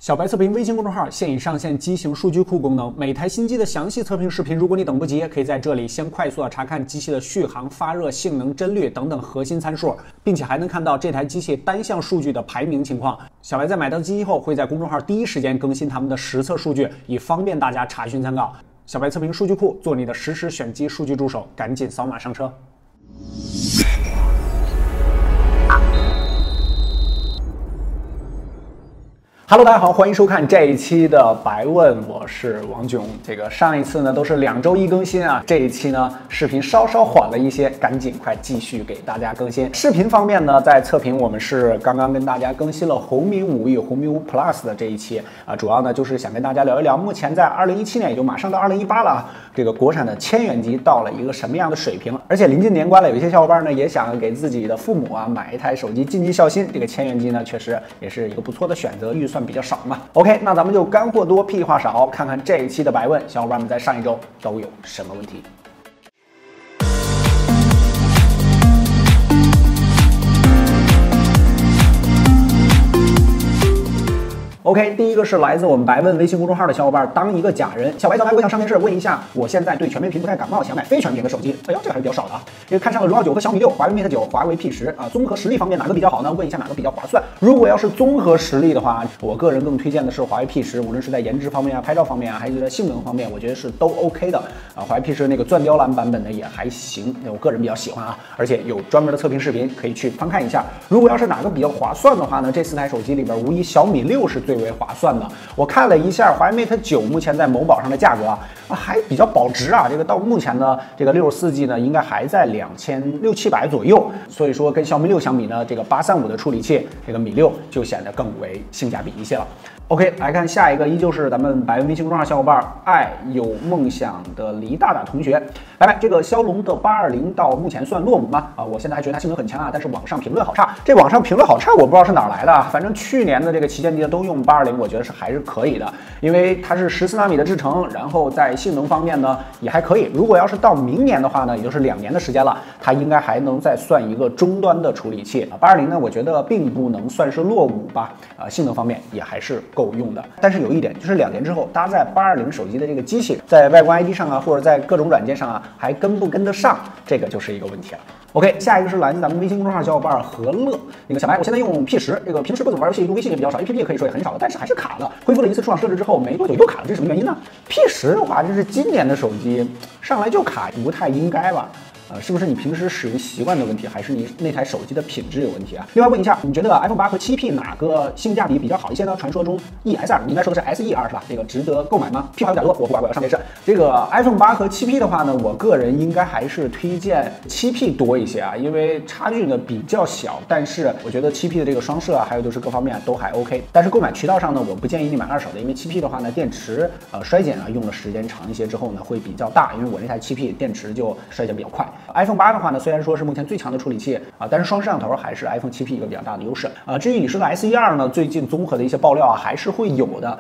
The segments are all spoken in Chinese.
小白测评微信公众号现已上线机型数据库功能，每台新机的详细测评视频，如果你等不及，可以在这里先快速查看机器的续航、发热、性能、帧率等等核心参数，并且还能看到这台机器单项数据的排名情况。小白在买到机器后，会在公众号第一时间更新他们的实测数据，以方便大家查询参考。小白测评数据库，做你的实时选机数据助手，赶紧扫码上车。Hello， 大家好，欢迎收看这一期的白问，我是王炯。上一次呢都是2周一更新啊，这一期呢视频稍稍缓了一些，赶紧快继续给大家更新。视频方面呢，在测评我们是刚刚跟大家更新了红米5与红米5 Plus 的这一期啊，主要呢就是想跟大家聊一聊，目前在2017年也就马上到2018了啊，这个国产的千元机到了一个什么样的水平？而且临近年关了，有一些小伙伴呢也想给自己的父母啊买一台手机尽尽孝心，这个千元机呢确实也是一个不错的选择，预算比较少嘛。OK， 那咱们就干货多屁话少，看看这一期的白问，小伙伴们在上一周都有什么问题。OK， 第一个是来自我们白问微信公众号的小伙伴，当一个假人。小白，我想上电视问一下，我现在对全面屏不太感冒，想买非全面屏的手机。哎呦，这个还是比较少的啊。因为看上了荣耀9和小米6、华为 Mate 9、华为 P10啊，综合实力方面哪个比较好呢？问一下哪个比较划算。如果要是综合实力的话，我个人更推荐的是华为 P10，无论是在颜值方面啊、拍照方面啊，还是在性能方面，我觉得是都 OK 的啊。华为 P10那个钻雕蓝版本的也还行，我个人比较喜欢啊，而且有专门的测评视频可以去翻看一下。如果要是哪个比较划算的话呢，这4台手机里边无疑小米6是最为划算的。我看了一下华为 Mate 9目前在某宝上的价格啊，还比较保值啊。这个到目前呢，这个64G 呢应该还在2600-2700左右，所以说跟小米6相比呢，这个835的处理器，这个米6就显得更为性价比一些了。OK， 来看下一个，依旧是咱们白问微信公众号小伙伴爱有梦想的黎大大同学。来，这个骁龙的820到目前算落伍吗？啊，我现在还觉得它性能很强啊，但是网上评论好差。这网上评论好差，我不知道是哪来的啊。反正去年的这个旗舰机都用820，我觉得是还是可以的，因为它是14纳米的制程，然后在性能方面呢也还可以。如果要是到明年的话呢，也就是2年的时间了，它应该还能再算一个终端的处理器。820呢，我觉得并不能算是落伍吧，性能方面也还是够用的。但是有一点就是2年之后搭载820手机的这个机器，在外观 ID 上啊，或者在各种软件上啊，还跟不跟得上，这个就是一个问题了。OK， 下一个是来自咱们微信公众号小伙伴何乐。小白，我现在用 P10，这个平时不怎么玩游戏，用微信也比较少 ，APP 也可以说也很少了，但是还是卡了。恢复了一次出厂设置之后，没多久又卡了，这是什么原因呢 ？P10 的话，这是今年的手机，上来就卡，不太应该吧？是不是你平时使用习惯的问题，还是你那台手机的品质有问题啊？另外问一下，你觉得 iPhone 8和 7P 哪个性价比比较好一些呢？传说中 ES2， 你应该说的是 SE2 是吧？这个值得购买吗？屁话有点多，我不管，我要上电视。这个 iPhone 8和 7P 的话呢，我个人应该还是推荐 7P 多一些啊，因为差距呢比较小，但是我觉得 7P 的这个双摄啊，还有就是各方面都还 OK。但是购买渠道上呢，我不建议你买二手的，因为 7P 的话呢，电池衰减啊，用的时间长一些之后呢，会比较大，因为我那台 7P 电池就衰减比较快。iPhone 8的话呢，虽然说是目前最强的处理器啊，但是双摄像头还是 iPhone 7P 一个比较大的优势啊。至于你说的 SE2 呢，最近综合的一些爆料啊，还是会有的，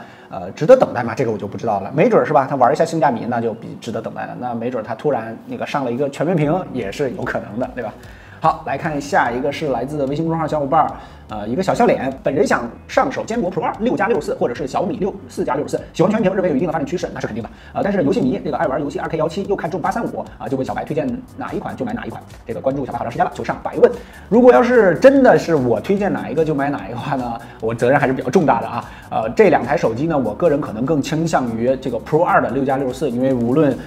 值得等待吗？这个我就不知道了，没准是吧？他玩一下性价比，那就比值得等待了。那没准他突然那个上了一个全面屏，也是有可能的，对吧？好，来看下一个是来自微信公众号小伙伴一个小笑脸，本人想上手坚果 Pro 2 6+64，或者是小米6 4+64，喜欢全屏，认为有一定的发展趋势，那是肯定的但是游戏迷这个爱玩游戏 2K17 又看中835就问小白推荐哪一款就买哪一款。这个关注小白好长时间了，就上白问。如果要是真的是我推荐哪一个就买哪一个话呢，我责任还是比较重大的啊。这2台手机呢，我个人可能更倾向于这个 Pro 2的6+64，因为无论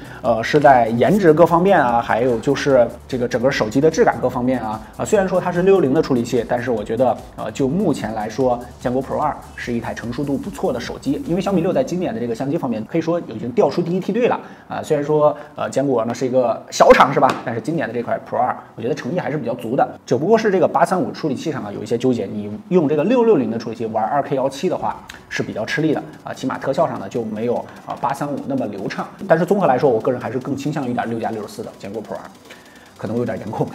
是在颜值各方面啊，还有就是这个整个手机的质感各方面啊，虽然说它是660的处理器，但是我觉得就目前来说，坚果 Pro 2是一台成熟度不错的手机。因为小米6在今年的这个相机方面，可以说已经调出第一梯队了虽然说坚果呢是一个小厂是吧？但是今年的这块 Pro 2，我觉得诚意还是比较足的。只不过是这个835处理器上有一些纠结，你用这个660的处理器玩 2K17 的话是比较吃力的起码特效上呢就没有835那么流畅。但是综合来说，我个人还是更倾向于一点6+64的坚果 Pro 2，可能有点颜控。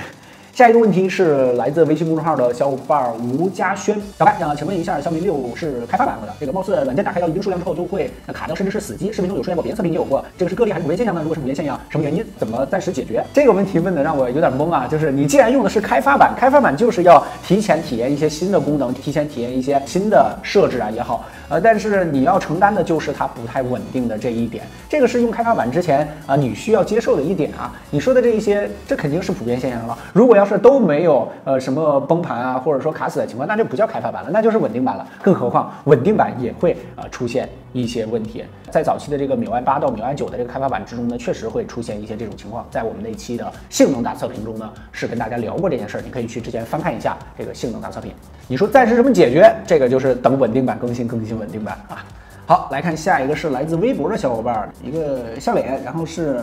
下一个问题是来自微信公众号的小伙伴吴家轩，小白请问一下，小米6是开发版的，这个貌似软件打开到一定数量之后就会卡掉，甚至是死机。视频中有出现过，别的测评也有过，这个是个例还是普遍现象呢？如果是普遍现象，什么原因？怎么暂时解决？这个问题问的让我有点懵啊！就是你既然用的是开发版，开发版就是要提前体验一些新的功能，提前体验一些新的设置啊也好。但是你要承担的就是它不太稳定的这一点，这个是用开发版之前你需要接受的一点啊。你说的这一些，这肯定是普遍现象了。如果要是都没有什么崩盘啊，或者说卡死的情况，那就不叫开发版了，那就是稳定版了。更何况稳定版也会出现一些问题，在早期的这个MIUI 8到MIUI 9的这个开发版之中呢，确实会出现一些这种情况。在我们那期的性能大测评中呢，是跟大家聊过这件事儿，你可以去之前翻看一下这个性能大测评。你说暂时怎么解决？这个就是等稳定版更新稳定版啊。好，来看下一个是来自微博的小伙伴，一个笑脸，然后是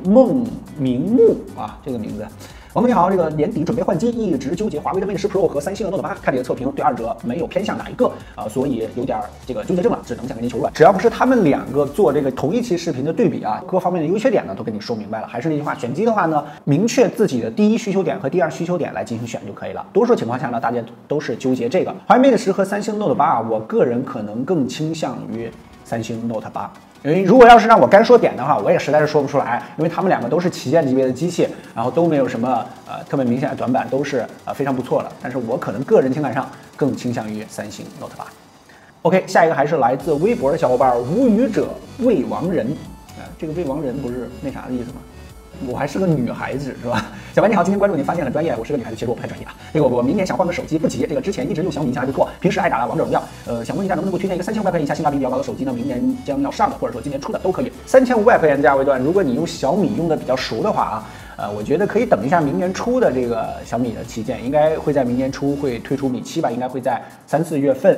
孟明目啊，这个名字。王哥你好，这个年底准备换机，一直纠结华为的 Mate 10 Pro 和三星的 Note 8，看你的测评，对二者没有偏向哪一个所以有点这个纠结症了，只能想跟您求助了。只要不是他们两个做这个同一期视频的对比啊，各方面的优缺点呢都跟你说明白了。还是那句话，选机的话呢，明确自己的第一需求点和第二需求点来进行选就可以了。多数情况下呢，大家都是纠结这个。华为 Mate 10和三星 Note 8啊，我个人可能更倾向于三星 Note 8。因为如果要是让我干说点的话，我也实在是说不出来，因为他们两个都是旗舰级别的机器，然后都没有什么特别明显的短板，都是非常不错的。但是我可能个人情感上更倾向于三星 Note 8。OK， 下一个还是来自微博的小伙伴无语者未亡人这个未亡人不是那啥的意思吗？我还是个女孩子是吧？小白你好，今天关注您发现很专业，我是个女孩子，其实我不太专业啊。这个我明年想换个手机，不急，这个之前一直用小米，印象还不错，平时爱打王者荣耀。想问一下，能不能给我推荐一个3500块钱以下性价比比较高的手机呢？明年将要上的，或者说今年出的都可以。3500块钱价位段，如果你用小米用的比较熟的话我觉得可以等一下明年出的这个小米的旗舰，应该会在明年初会推出米7吧，应该会在3、4月份，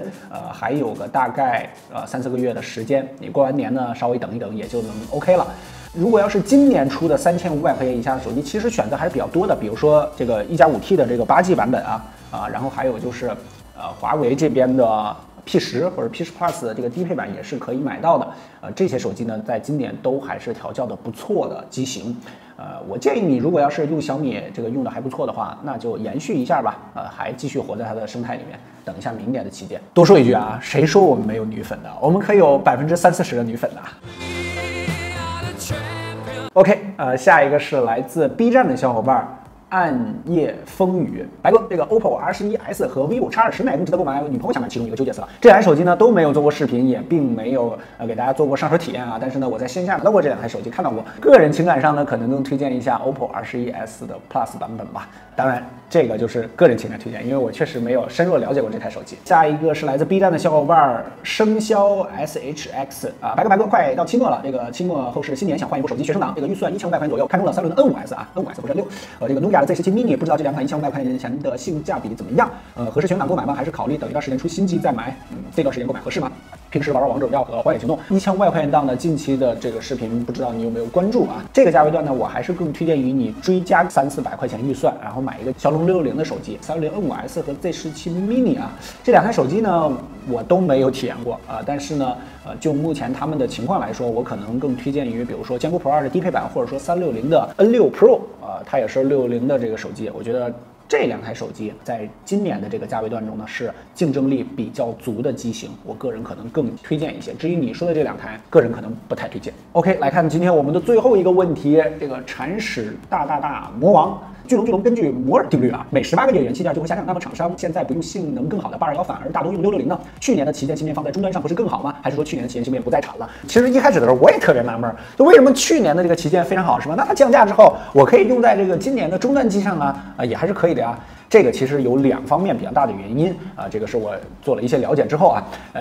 还有个大概3、4个月的时间。你过完年呢，稍微等一等也就能 OK 了。如果要是今年出的3500块钱以下的手机，其实选择还是比较多的，比如说这个1+5T 的这个8G 版本然后还有就是华为这边的 P10或者 P10 Plus 的这个低配版也是可以买到的。这些手机呢，在今年都还是调教的不错的机型。我建议你，如果要是用小米这个用的还不错的话，那就延续一下吧。还继续活在它的生态里面，等一下明年的旗舰。多说一句啊，谁说我们没有女粉的？我们可以有30%、40%的女粉的。OK， 下一个是来自 B 站的小伙伴暗夜风雨，白哥，这个 OPPO R11S 和 vivo X20哪个值得购买？女朋友想买其中一个，纠结死了。这两台手机呢都没有做过视频，也并没有给大家做过上手体验啊。但是呢，我在线下拿到过这两台手机，看到过。个人情感上呢，可能更推荐一下 OPPO R11S 的 Plus 版本吧。当然，这个就是个人情感推荐，因为我确实没有深入了解过这台手机。下一个是来自 B 站的小伙伴生肖 SHX 白哥，快到期末了，这个期末后是新年想换一部手机，学生党，这个预算1500块钱左右，看中了36的 N5S N5S 不是 N6，这个努比亚的 Z17 mini， 不知道这两款1500块钱的性价比怎么样？合适学生党购买吗？还是考虑等一段时间出新机再买？这段时间购买合适吗？平时玩王者荣耀和荒野行动，1500块钱档的近期的这个视频，不知道你有没有关注啊？这个价位段呢，我还是更推荐于你追加300、400块钱预算，然后买一个骁龙660的手机，360 N5S 和 Z17 mini 这两台手机呢，我都没有体验过但是呢，就目前他们的情况来说，我可能更推荐于比如说坚果 Pro 2的低配版，或者说360的 N6 Pro 它也是660的这个手机，我觉得。这两台手机在今年的这个价位段中呢，是竞争力比较足的机型，我个人可能更推荐一些。至于你说的这两台，个人可能不太推荐。OK， 来看今天我们的最后一个问题，这个铲屎大魔王。巨龙，根据摩尔定律每18个月元器件就会下降。那么厂商现在不用性能更好的821，反而大多用660呢？去年的旗舰芯片放在终端上不是更好吗？还是说去年的旗舰芯片不再产了？其实一开始的时候我也特别纳闷，就为什么去年的这个旗舰非常好是吧？那它降价之后，我可以用在这个今年的终端机上也还是可以的呀。这个其实有2方面比较大的原因这个是我做了一些了解之后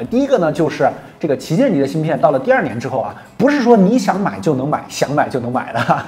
第一个呢就是这个旗舰级的芯片到了第2年之后不是说你想买就能买，想买就能买的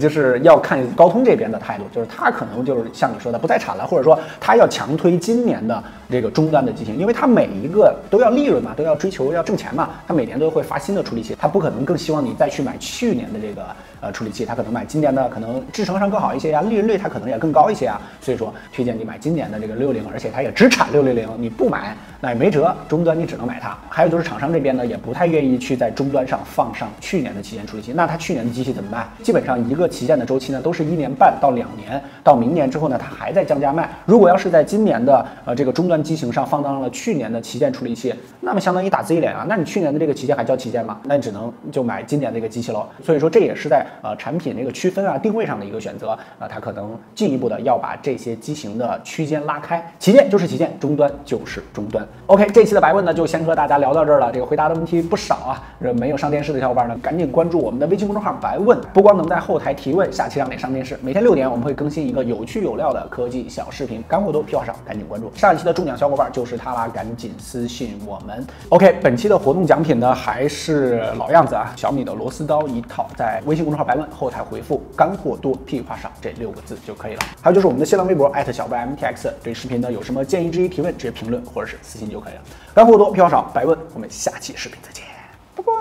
就是要看高通这边的态度，就是他可能就是像你说的不再产了，或者说他要强推今年的这个终端的机型，因为他每一个都要利润嘛，都要追求要挣钱嘛，他每年都会发新的处理器，他不可能更希望你再去买去年的这个处理器，他可能买今年的，可能制程上更好一些利润率它可能也更高一些所以说推荐你买今年的这个660，而且它也只产660，你不买那也没辙，终端你只能买它。还有就是厂商这边呢也不太愿意去在终端上放上去年的旗舰处理器，那它去年的机器怎么办？基本上一个旗舰的周期呢都是1年半到2年，到明年之后呢它还在降价卖。如果要是在今年的这个终端机型上放到了去年的旗舰处理器，那么相当于打自己脸那你去年的这个旗舰还叫旗舰吗？那你只能就买今年这个机器喽。所以说这也是在产品这个区分定位上的一个选择它可能进一步的要把这些机型的区间拉开，旗舰就是旗舰，终端就是终端。OK， 这期的白问呢就先和大家聊到这儿了。这个回答的问题不少啊，没有上电视的小伙伴呢，赶紧关注我们的微信公众号白问，不光能在后台提问，下期让你上电视。每天6点我们会更新一个有趣有料的科技小视频，干货多屁话少，赶紧关注。上一期的中奖小伙伴就是他啦，赶紧私信我们。OK， 本期的活动奖品呢还是老样子啊，小米的螺丝刀一套，在微信公众号白问后台回复干货多屁话少这6个字就可以了。还有就是我们的新浪微博小白 MTX， 对视频呢有什么建议、质疑、提问，直接评论或者是私信就可以了。干货多屁话少，白问，我们下期视频再见，拜拜。